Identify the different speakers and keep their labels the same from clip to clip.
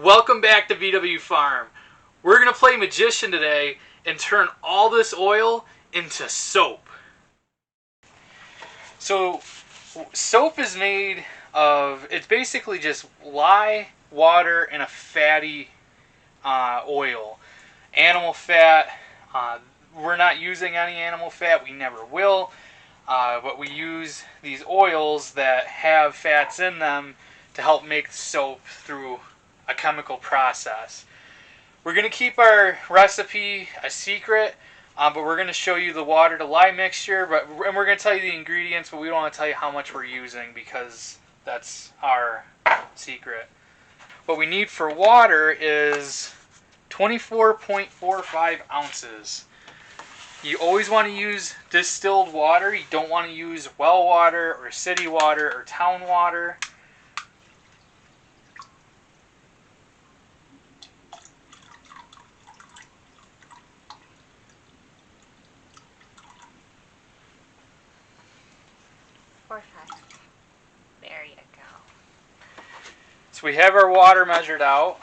Speaker 1: Welcome back to VW Farm. We're going to play magician today and turn all this oil into soap. So, soap is made of, it's basically just lye, water, and a fatty oil. Animal fat, we're not using any animal fat, we never will. But we use these oils that have fats in them to help make soap through a chemical process. We're going to keep our recipe a secret, but we're going to show you the water to lye mixture, and we're going to tell you the ingredients, but we don't want to tell you how much we're using because that's our secret. What we need for water is 24.45 ounces. You always want to use distilled water. You don't want to use well water or city water or town water.
Speaker 2: There you go.
Speaker 1: So we have our water measured out.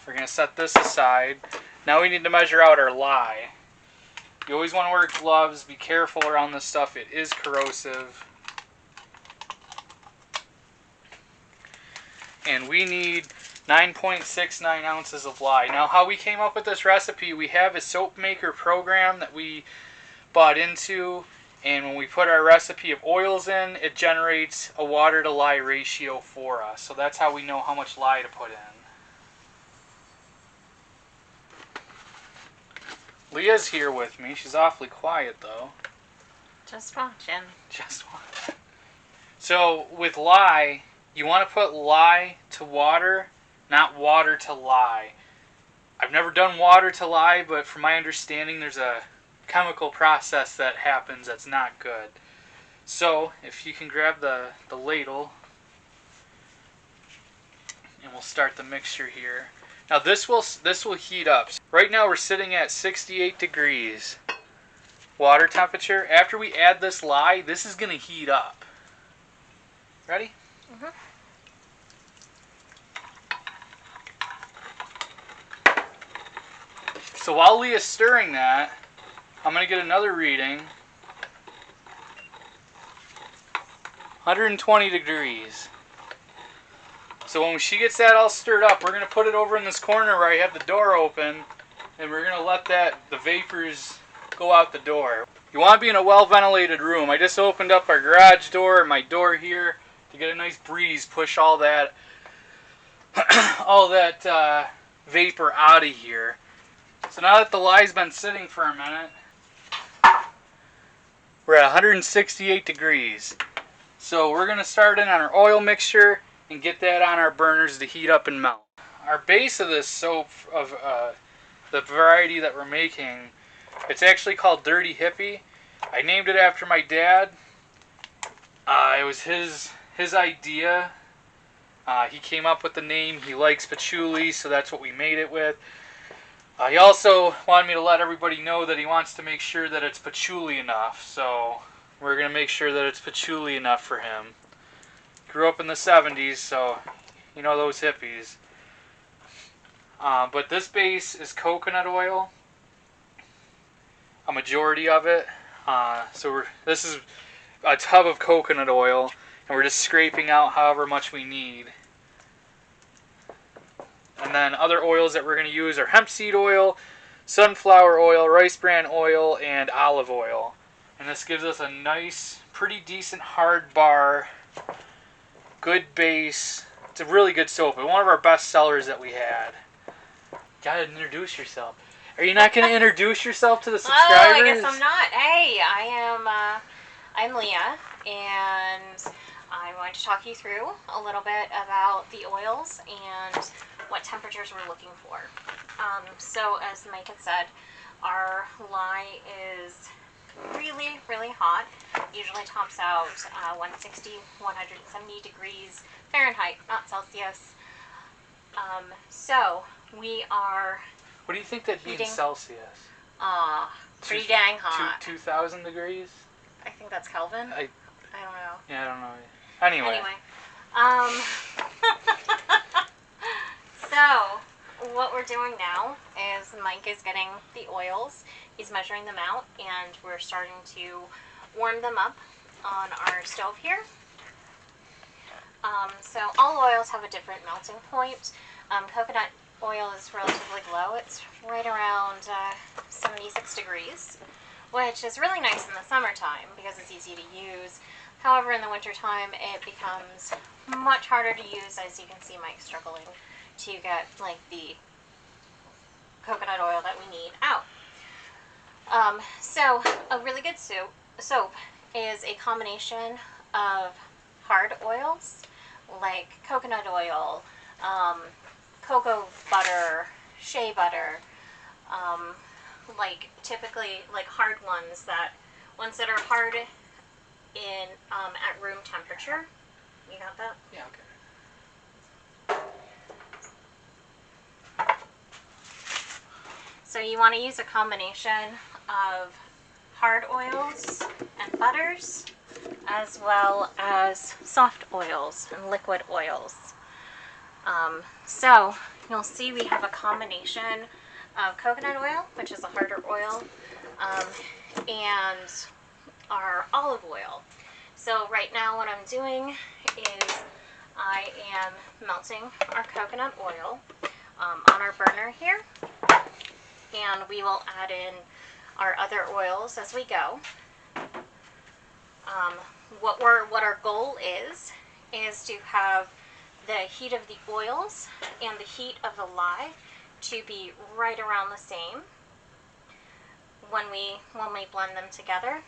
Speaker 1: We're going to set this aside. Now we need to measure out our lye. You always want to wear gloves. Be careful around this stuff. It is corrosive. And we need 9.69 ounces of lye. Now how we came up with this recipe, we have a soap maker program that we bought into, and when we put our recipe of oils in, it generates a water to lye ratio for us. So that's how we know how much lye to put in. Leah's here with me. She's awfully quiet though.
Speaker 2: Just watching.
Speaker 1: Just watching. So with lye, you want to put lye to water, not water to lye. I've never done water to lye, but from my understanding there's a chemical process that happens that's not good. So if you can grab the ladle, and we'll start the mixture here. Now this will heat up. Right now we're sitting at 68 degrees water temperature. After we add this lye, this is going to heat up. Ready?
Speaker 2: Mm-hmm.
Speaker 1: So while Leah's stirring that, I'm going to get another reading. 120 degrees. So when she gets that all stirred up, we're going to put it over in this corner where I have the door open, and we're going to let the vapors go out the door. You want to be in a well-ventilated room. I just opened up our garage door and my door here to get a nice breeze, push all that vapor out of here. So now that the lye's been sitting for a minute, we're at 168 degrees. So we're going to start in on our oil mixture and get that on our burners to heat up and melt. Our base of this soap, of the variety that we're making, it's actually called Dirty Hippy. I named it after my dad. It was his idea. He came up with the name. He likes patchouli, so that's what we made it with. He also wanted me to let everybody know that he wants to make sure that it's patchouli enough. So we're going to make sure that it's patchouli enough for him. Grew up in the 70s, so you know those hippies. But this base is coconut oil. A majority of it. This is a tub of coconut oil, and we're just scraping out however much we need. And then other oils that we're going to use are hemp seed oil, sunflower oil, rice bran oil, and olive oil. And this gives us a nice, pretty decent hard bar, good base. It's a really good soap. It's one of our best sellers that we had. Gotta introduce yourself. Are you not going to introduce yourself to the subscribers?
Speaker 2: Oh, I guess I'm not. Hey, I'm Leah, and I'm going to talk you through a little bit about the oils and what temperatures we're looking for. So as Mike had said, our lye is really, really hot. Usually tops out 160, 170 degrees Fahrenheit, not Celsius. So we are...
Speaker 1: What do you think that means Celsius?
Speaker 2: Pretty dang hot.
Speaker 1: 2,000 degrees?
Speaker 2: I think that's Kelvin. I don't know.
Speaker 1: Yeah, I don't know. Anyway.
Speaker 2: Um, so, what we're doing now is Mike is getting the oils. He's measuring them out, and we're starting to warm them up on our stove here. So all oils have a different melting point. Coconut oil is relatively low. It's right around 76 degrees, which is really nice in the summertime because it's easy to use. However, in the wintertime, it becomes much harder to use, as you can see Mike struggling to get like the coconut oil that we need out. So a really good soap is a combination of hard oils like coconut oil, cocoa butter, shea butter, like typically like hard ones that are hard in at room temperature. You got that?
Speaker 1: Yeah, okay.
Speaker 2: So you want to use a combination of hard oils and butters, as well as soft oils and liquid oils. So you'll see we have a combination of coconut oil, which is a harder oil, and our olive oil. So right now what I'm doing is I am melting our coconut oil on our burner here, and we will add in our other oils as we go. What our goal is to have the heat of the oils and the heat of the lye to be right around the same when we blend them together.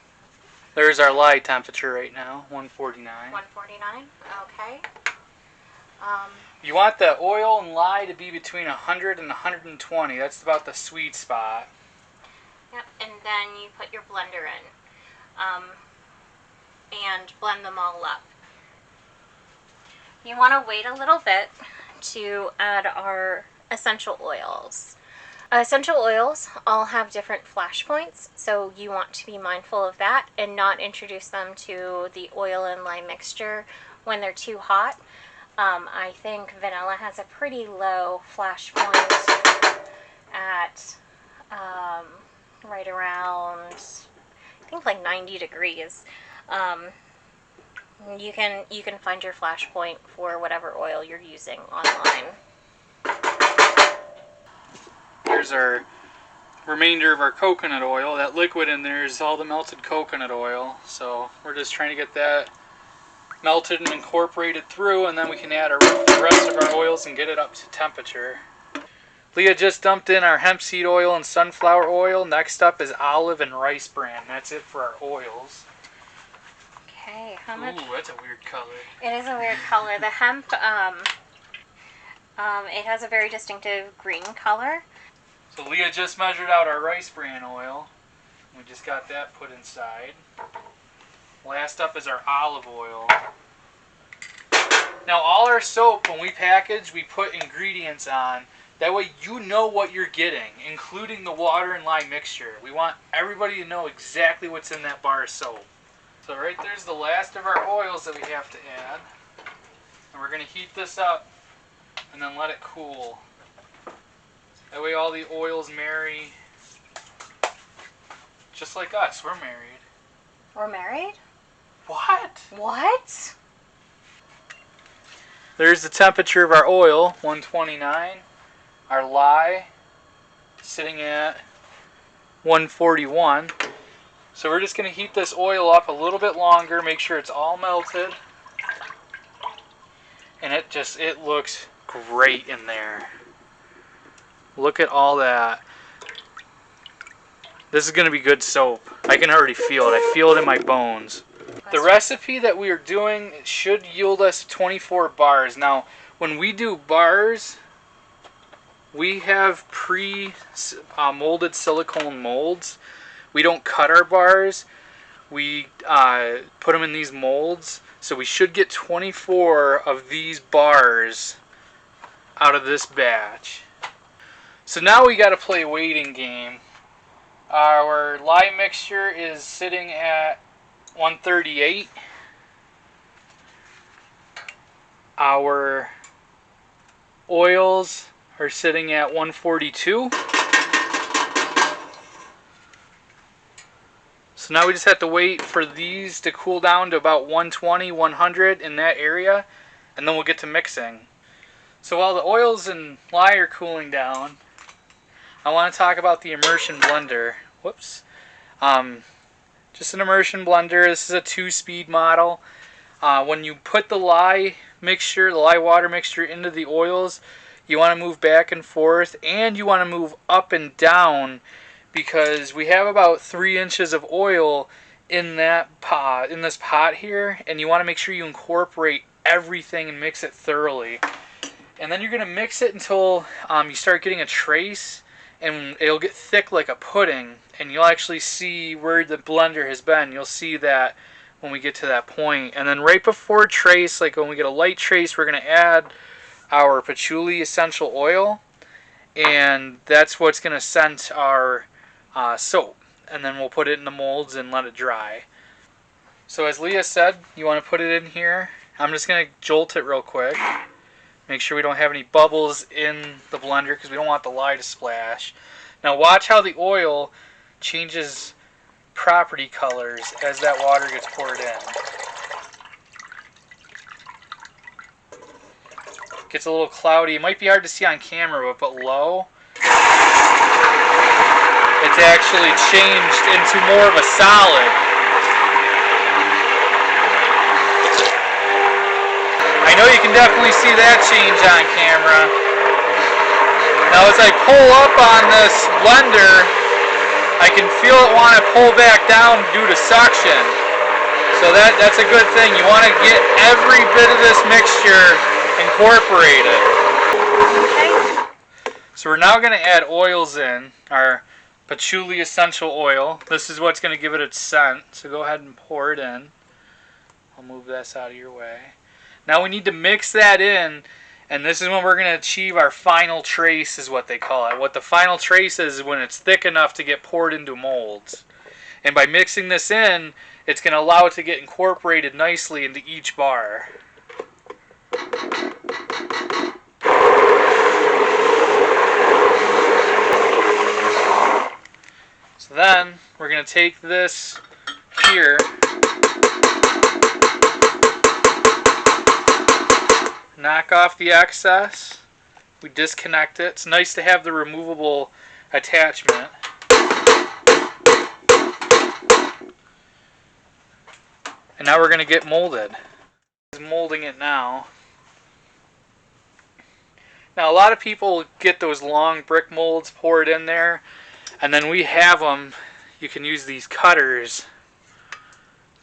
Speaker 1: There's our lye temperature right now, 149.
Speaker 2: 149, okay.
Speaker 1: You want the oil and lye to be between 100 and 120. That's about the sweet spot.
Speaker 2: Yep, and then you put your blender in and blend them all up. You want to wait a little bit to add our essential oils. Essential oils all have different flash points, so you want to be mindful of that and not introduce them to the oil and lye mixture when they're too hot. I think vanilla has a pretty low flash point at right around, I think like 90 degrees. You can find your flash point for whatever oil you're using online.
Speaker 1: Here's our remainder of our coconut oil. That liquid in there is all the melted coconut oil. So we're just trying to get that melted and incorporated through, and then we can add the rest of our oils and get it up to temperature. Leah just dumped in our hemp seed oil and sunflower oil. Next up is olive and rice bran. That's it for our oils.
Speaker 2: Okay, how much?
Speaker 1: Ooh, that's a weird color.
Speaker 2: It is a weird color. The hemp, it has a very distinctive green color.
Speaker 1: So Leah just measured out our rice bran oil. We just got that put inside. Last up is our olive oil. Now all our soap, when we package, we put ingredients on. That way you know what you're getting, including the water and lye mixture. We want everybody to know exactly what's in that bar of soap. So right there's the last of our oils that we have to add. And we're going to heat this up and then let it cool. That way all the oils marry. Just like us, we're married.
Speaker 2: We're married?
Speaker 1: What?
Speaker 2: What?
Speaker 1: There's the temperature of our oil, 129. Our lye sitting at 141. So we're just going to heat this oil up a little bit longer, make sure it's all melted. And it looks great in there. Look at all that. This is going to be good soap. I can already feel it. I feel it in my bones. The recipe that we are doing should yield us 24 bars. Now, when we do bars, we have pre-molded silicone molds. We don't cut our bars. We put them in these molds. So we should get 24 of these bars out of this batch. So now we got to play a waiting game. Our lye mixture is sitting at 138. Our oils are sitting at 142. So now we just have to wait for these to cool down to about 120, 100 in that area, and then we'll get to mixing. So while the oils and lye are cooling down, I want to talk about the immersion blender. Whoops. Just an immersion blender. This is a 2-speed model. When you put the lye mixture, the lye water mixture into the oils, you want to move back and forth, and you want to move up and down, because we have about 3 inches of oil in that pot, in this pot here, and you want to make sure you incorporate everything and mix it thoroughly. And then you're going to mix it until you start getting a trace, and it'll get thick like a pudding, and you'll actually see where the blender has been. You'll see that when we get to that point. And then right before trace, like when we get a light trace, we're going to add our patchouli essential oil, and that's what's going to scent our soap. And then we'll put it in the molds and let it dry. So as Leah said, you want to put it in here. I'm just going to jolt it real quick. Make sure we don't have any bubbles in the blender, because we don't want the lye to splash. Now watch how the oil changes property colors as that water gets poured in. It gets a little cloudy. It might be hard to see on camera, but low, it's actually changed into more of a solid. I know you can definitely see that change on camera. Now as I pull up on this blender, I can feel it want to pull back down due to suction. So that's a good thing. You want to get every bit of this mixture incorporated. Okay. So we're now going to add oils in. Our patchouli essential oil. This is what's going to give it its scent. So go ahead and pour it in. I'll move this out of your way. Now we need to mix that in, and this is when we're going to achieve our final trace, is what they call it. What the final trace is when it's thick enough to get poured into molds. And by mixing this in, it's going to allow it to get incorporated nicely into each bar. So then we're going to take this here, knock off the excess, we disconnect it. It's nice to have the removable attachment. And now we're going to get molded. Molding it now. Now a lot of people get those long brick molds, pour it in there, and then we have them. You can use these cutters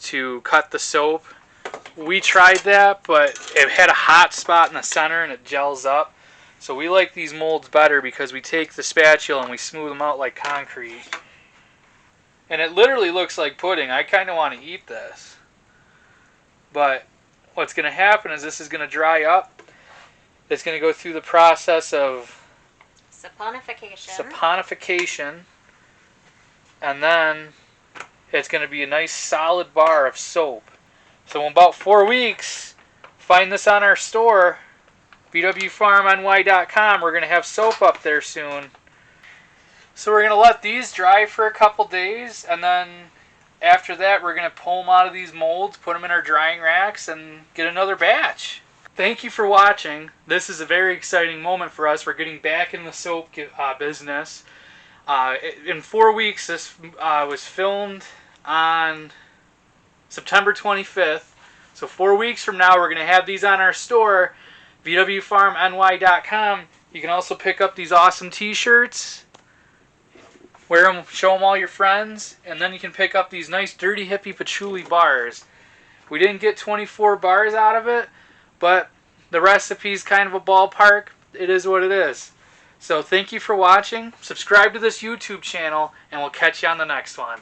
Speaker 1: to cut the soap. We tried that, but it had a hot spot in the center and it gels up. So we like these molds better because we take the spatula and we smooth them out like concrete. And it literally looks like pudding. I kind of want to eat this. But what's going to happen is this is going to dry up. It's going to go through the process of saponification. And then it's going to be a nice solid bar of soap. So in about 4 weeks, find this on our store, bwfarmny.com. We're going to have soap up there soon. So we're going to let these dry for a couple days, and then after that we're going to pull them out of these molds, put them in our drying racks, and get another batch. Thank you for watching. This is a very exciting moment for us. We're getting back in the soap business. In 4 weeks, this was filmed on September 25th. So 4 weeks from now, we're going to have these on our store, bwfarmny.com. You can also pick up these awesome t-shirts, wear them, show them all your friends, and then you can pick up these nice Dirty Hippy Patchouli bars. We didn't get 24 bars out of it, but the recipe's kind of a ballpark. It is what it is. So thank you for watching. Subscribe to this YouTube channel, and we'll catch you on the next one.